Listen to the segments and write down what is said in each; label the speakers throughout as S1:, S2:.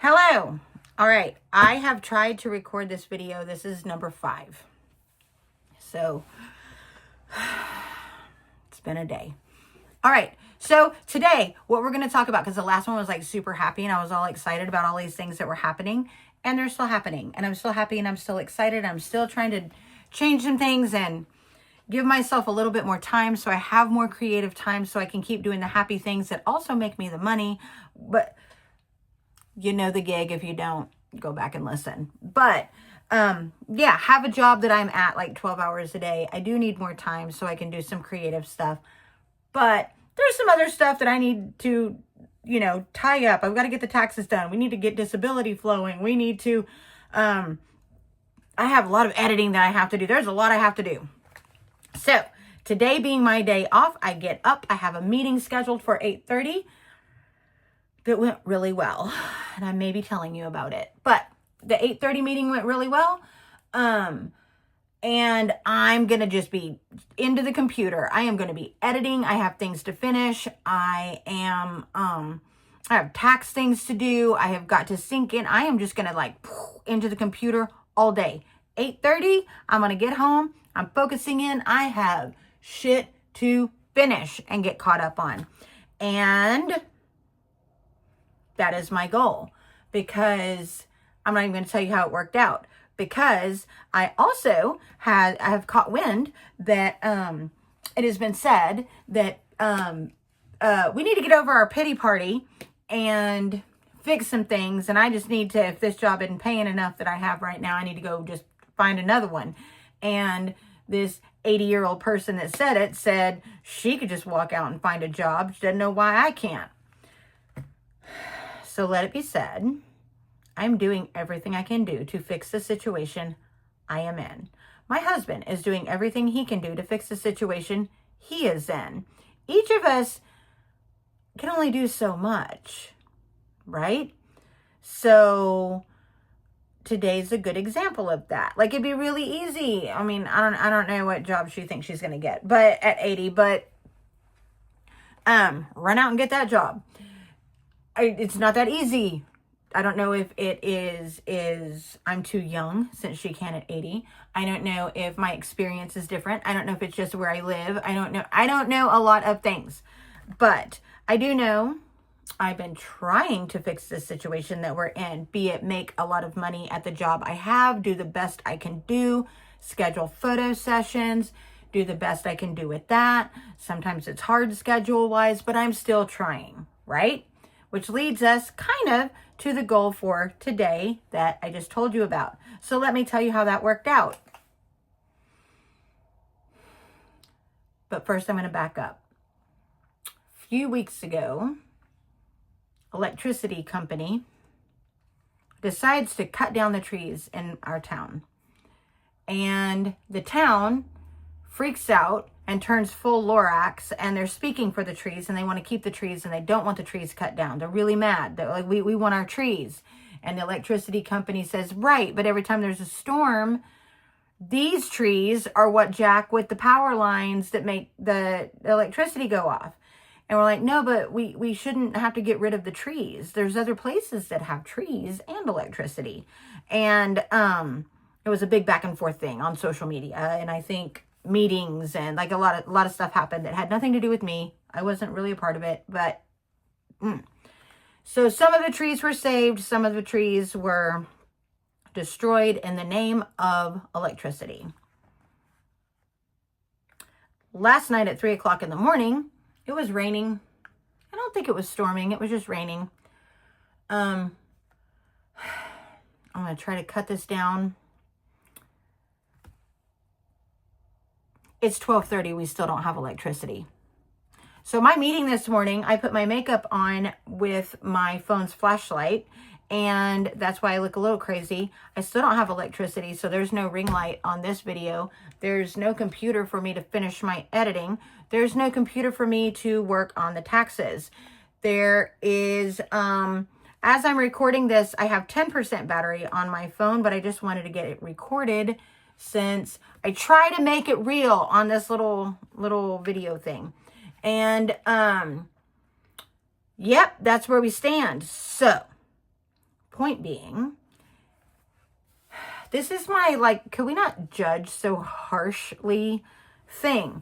S1: Hello. All right. I have tried to record this video. This is number 5. So it's been a day. All right. So today, what we're going to talk about, because the last one was like super happy and I was all excited about all these things that were happening, and they're still happening, and I'm still happy and I'm still excited. I'm still trying to change some things and give myself a little bit more time so I have more creative time so I can keep doing the happy things that also make me the money. But you know the gig. If you don't, go back and listen. But yeah, have a job that I'm at like 12 hours a day. I do need more time so I can do some creative stuff. But there's some other stuff that I need to, tie up. I've got to get the taxes done. We need to get disability flowing. We need to, I have a lot of editing that I have to do. There's a lot I have to do. So today being my day off, I get up. I have a meeting scheduled for 8:30 that went really well. And I may be telling you about it. But the 8:30 meeting went really well. And I'm going to just be into the computer. I am going to be editing. I have things to finish. I have tax things to do. I have got to sink in. I am just going to into the computer all day. 8:30, I'm going to get home. I'm focusing in. I have shit to finish and get caught up on. And that is my goal, because I'm not even going to tell you how it worked out, because I also have caught wind that it has been said that we need to get over our pity party and fix some things. And I just need to, if this job isn't paying enough that I have right now, I need to go just find another one. And this 80-year-old person that said it said she could just walk out and find a job. She doesn't know why I can't. So let it be said, I'm doing everything I can do to fix the situation I am in. My husband is doing everything he can do to fix the situation he is in. Each of us can only do so much, right? So today's a good example of that. Like, it'd be really easy. I mean, I don't know what job she thinks she's going to get, but at 80, but run out and get that job. It's not that easy. I don't know if it is I'm too young since she can at 80. I don't know if my experience is different. I don't know if it's just where I live. I don't know a lot of things. But I do know I've been trying to fix this situation that we're in, be it make a lot of money at the job I have, do the best I can do, schedule photo sessions, do the best I can do with that. Sometimes it's hard schedule-wise, but I'm still trying, right? Which leads us kind of to the goal for today that I just told you about. So let me tell you how that worked out. But first, I'm going to back up. A few weeks ago, electricity company decides to cut down the trees in our town. And the town freaks out and turns full Lorax, and they're speaking for the trees, and they want to keep the trees, and they don't want the trees cut down. They're really mad. They're like, we want our trees. And the electricity company says, right, but every time there's a storm, these trees are what jack with the power lines that make the electricity go off. And we're like, no, but we shouldn't have to get rid of the trees. There's other places that have trees and electricity. And it was a big back and forth thing on social media, and I think meetings and like a lot of stuff happened that had nothing to do with me. I wasn't really a part of it, but so some of the trees were saved, some of the trees were destroyed in the name of electricity. Last night at 3:00 in the morning, it was raining. I don't think it was storming. It was just raining. I'm going to try to cut this down. It's 12:30. We still don't have electricity. So my meeting this morning, I put my makeup on with my phone's flashlight, and that's why I look a little crazy. I still don't have electricity, so there's no ring light on this video. There's no computer for me to finish my editing. There's no computer for me to work on the taxes. There is, as I'm recording this, I have 10% battery on my phone, but I just wanted to get it recorded since I try to make it real on this little video thing. And yep, that's where we stand. So point being, this is my, like, could we not judge so harshly thing?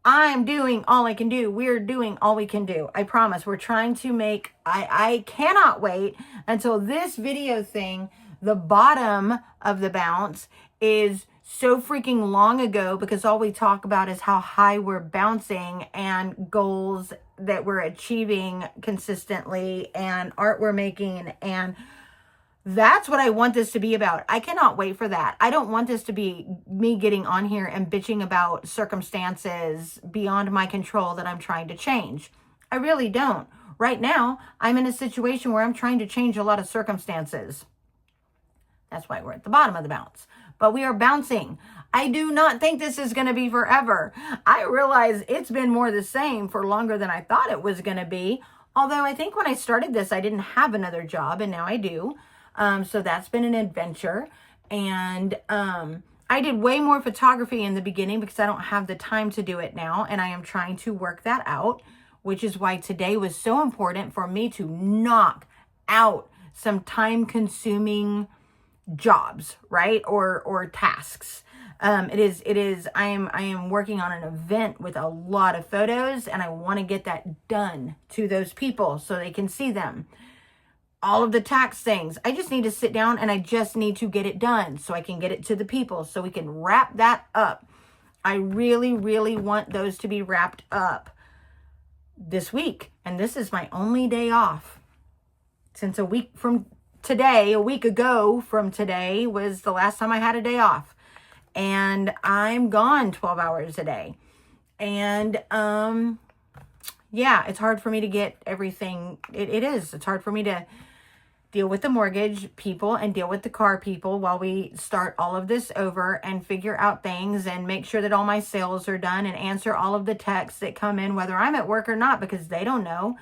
S1: I'm doing all I can do. We're doing all we can do. I promise. We're trying to make, I cannot wait until this video thing, the bottom of the bounce, is so freaking long ago, because all we talk about is how high we're bouncing and goals that we're achieving consistently and art we're making, and that's what I want this to be about. I cannot wait for that. I don't want this to be me getting on here and bitching about circumstances beyond my control that I'm trying to change. I really don't. Right now, I'm in a situation where I'm trying to change a lot of circumstances. That's why we're at the bottom of the bounce. But we are bouncing. I do not think this is going to be forever. I realize it's been more the same for longer than I thought it was going to be. Although I think when I started this, I didn't have another job, and now I do. So that's been an adventure. And I did way more photography in the beginning because I don't have the time to do it now. And I am trying to work that out, which is why today was so important for me to knock out some time-consuming jobs, right? Or tasks. I am working on an event with a lot of photos, and I want to get that done to those people so they can see them. All of the tax things, I just need to sit down and I just need to get it done so I can get it to the people so we can wrap that up. I really, really want those to be wrapped up this week. And this is my only day off. Since a week ago from today was the last time I had a day off. And I'm gone 12 hours a day. And, yeah, it's hard for me to get everything. It is. It's hard for me to deal with the mortgage people and deal with the car people while we start all of this over and figure out things and make sure that all my sales are done and answer all of the texts that come in, whether I'm at work or not, because they don't know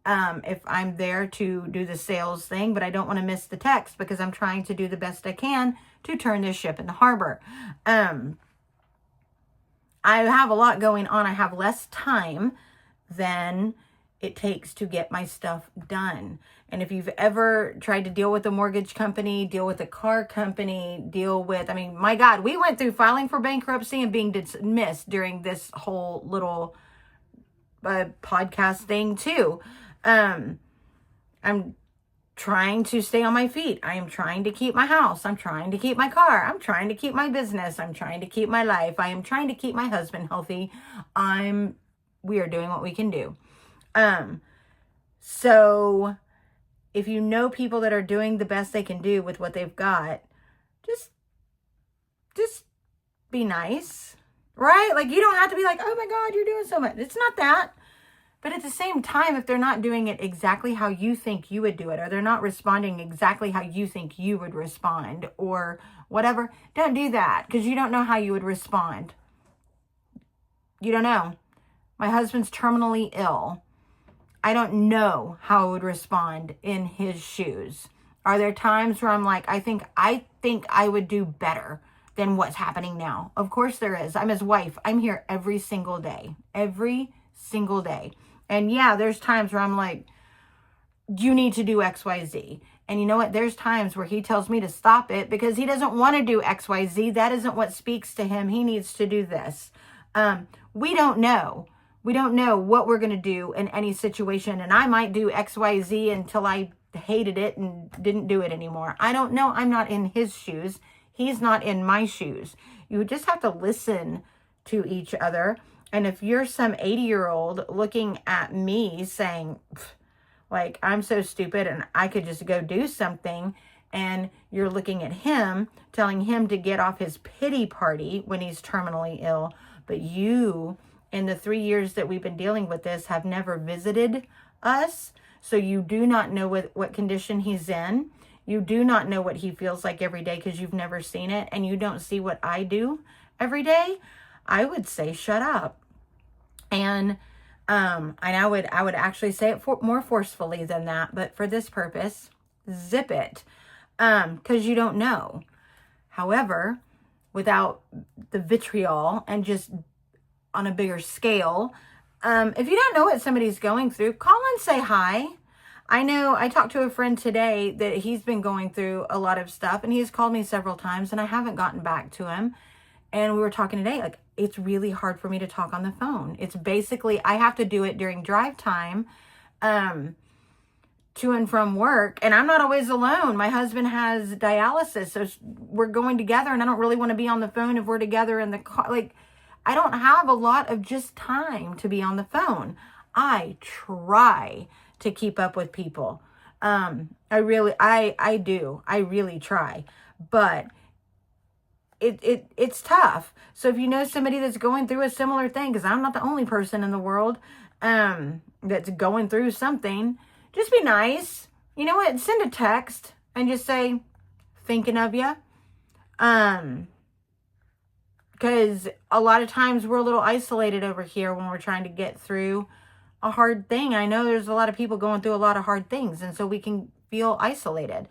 S1: if I'm there to do the sales thing, but I don't want to miss the text because I'm trying to do the best I can to turn this ship in the harbor. I have a lot going on. I have less time than it takes to get my stuff done. And if you've ever tried to deal with a mortgage company, deal with a car company, my God, we went through filing for bankruptcy and being dismissed during this whole little podcast thing too. I'm trying to stay on my feet. I am trying to keep my house. I'm trying to keep my car. I'm trying to keep my business. I'm trying to keep my life. I am trying to keep my husband healthy. We are doing what we can do. So if you know people that are doing the best they can do with what they've got, just be nice, right? Like, you don't have to be like, oh my God, you're doing so much. It's not that. But at the same time, if they're not doing it exactly how you think you would do it, or they're not responding exactly how you think you would respond, or whatever, don't do that, because you don't know how you would respond. You don't know. My husband's terminally ill. I don't know how I would respond in his shoes. Are there times where I'm like, I think I would do better than what's happening now? Of course there is. I'm his wife. I'm here every single day. Every single day. And yeah, there's times where I'm like, you need to do X, Y, Z. And you know what? There's times where he tells me to stop it because he doesn't want to do X, Y, Z. That isn't what speaks to him. He needs to do this. We don't know. We don't know what we're going to do in any situation. And I might do X, Y, Z until I hated it and didn't do it anymore. I don't know. I'm not in his shoes. He's not in my shoes. You just have to listen to each other. And if you're some 80-year-old looking at me saying, like, I'm so stupid and I could just go do something, and you're looking at him, telling him to get off his pity party when he's terminally ill, but you, in the 3 years that we've been dealing with this, have never visited us, so you do not know what condition he's in. You do not know what he feels like every day because you've never seen it, and you don't see what I do every day. I would say shut up. And I would actually say it more forcefully than that, but for this purpose, zip it, because you don't know. However, without the vitriol and just on a bigger scale, if you don't know what somebody's going through, call and say hi. I know I talked to a friend today that he's been going through a lot of stuff, and he's called me several times and I haven't gotten back to him. And we were talking today, like, it's really hard for me to talk on the phone. It's basically, I have to do it during drive time, to and from work. And I'm not always alone. My husband has dialysis, so we're going together, and I don't really want to be on the phone if we're together in the car. Like, I don't have a lot of just time to be on the phone. I try to keep up with people. I really try, but it's tough. So if you know somebody that's going through a similar thing, because I'm not the only person in the world that's going through something, just be nice. You know what? Send a text and just say, thinking of you. Because a lot of times we're a little isolated over here when we're trying to get through a hard thing. I know there's a lot of people going through a lot of hard things, and so we can feel isolated.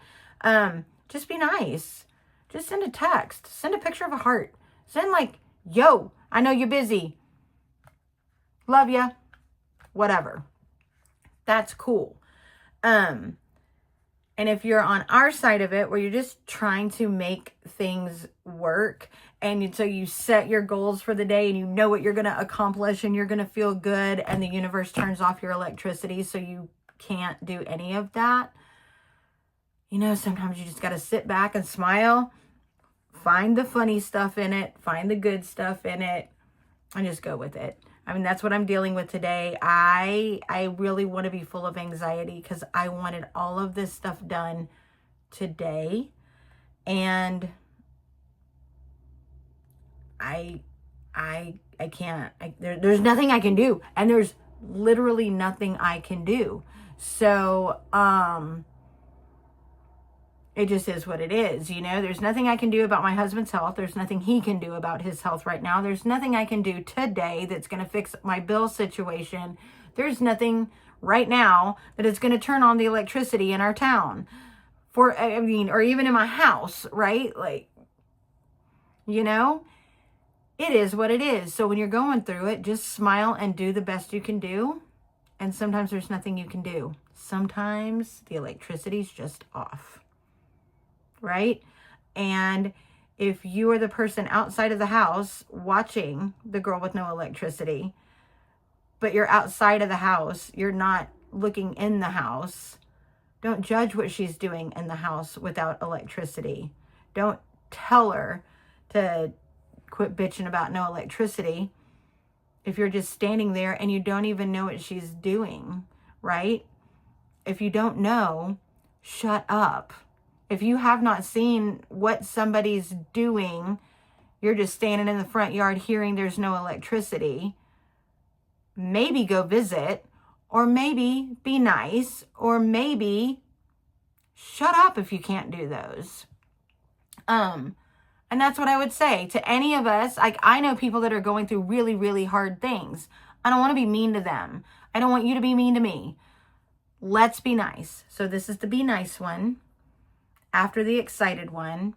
S1: Just be nice. Just send a text. Send a picture of a heart. Send like, yo, I know you're busy. Love ya. Whatever. That's cool. And if you're on our side of it, where you're just trying to make things work, and so you set your goals for the day and you know what you're going to accomplish and you're going to feel good, and the universe turns off your electricity so you can't do any of that. You know, sometimes you just got to sit back and smile, find the funny stuff in it, find the good stuff in it, and just go with it. I mean, that's what I'm dealing with today. I really want to be full of anxiety because I wanted all of this stuff done today. And I can't. There's nothing I can do. And there's literally nothing I can do. So, it just is what it is, you know. There's nothing I can do about my husband's health. There's nothing he can do about his health right now. There's nothing I can do today that's going to fix my bill situation. There's nothing right now that is going to turn on the electricity in our town. Or even in my house, right? Like, you know, it is what it is. So when you're going through it, just smile and do the best you can do. And sometimes there's nothing you can do. Sometimes the electricity's just off. Right? And if you are the person outside of the house watching the girl with no electricity, but you're outside of the house, you're not looking in the house, don't judge what she's doing in the house without electricity. Don't tell her to quit bitching about no electricity if you're just standing there and you don't even know what she's doing, right? If you don't know, shut up. If you have not seen what somebody's doing, you're just standing in the front yard hearing there's no electricity, maybe go visit, or maybe be nice, or maybe shut up if you can't do those. And that's what I would say to any of us. Like, I know people that are going through really, really hard things. I don't want to be mean to them. I don't want you to be mean to me. Let's be nice. So this is the be nice one. After the excited one,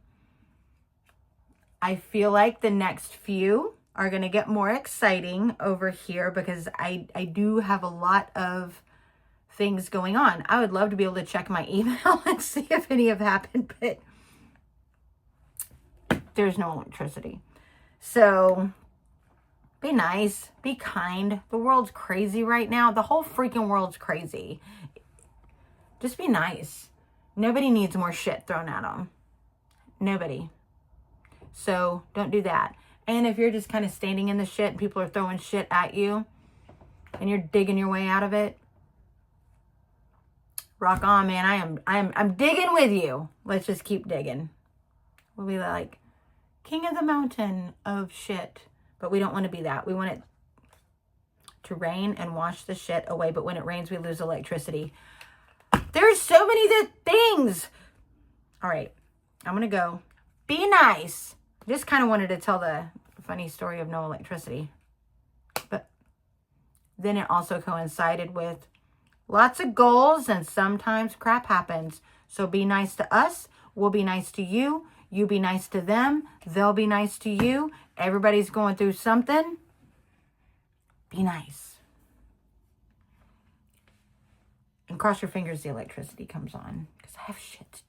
S1: I feel like the next few are going to get more exciting over here because I do have a lot of things going on. I would love to be able to check my email and see if any have happened, but there's no electricity. So be nice, be kind. The world's crazy right now. The whole freaking world's crazy. Just be nice. Nobody needs more shit thrown at them. Nobody. So don't do that. And if you're just kind of standing in the shit and people are throwing shit at you and you're digging your way out of it, rock on, man. I'm digging with you. Let's just keep digging. We'll be like king of the mountain of shit. But we don't want to be that. We want it to rain and wash the shit away. But when it rains, we lose electricity. There's so many things. All right. I'm going to go. Be nice. Just kind of wanted to tell the funny story of no electricity. But then it also coincided with lots of goals, and sometimes crap happens. So be nice to us. We'll be nice to you. You be nice to them. They'll be nice to you. Everybody's going through something. Be nice. And cross your fingers the electricity comes on, because I have shit to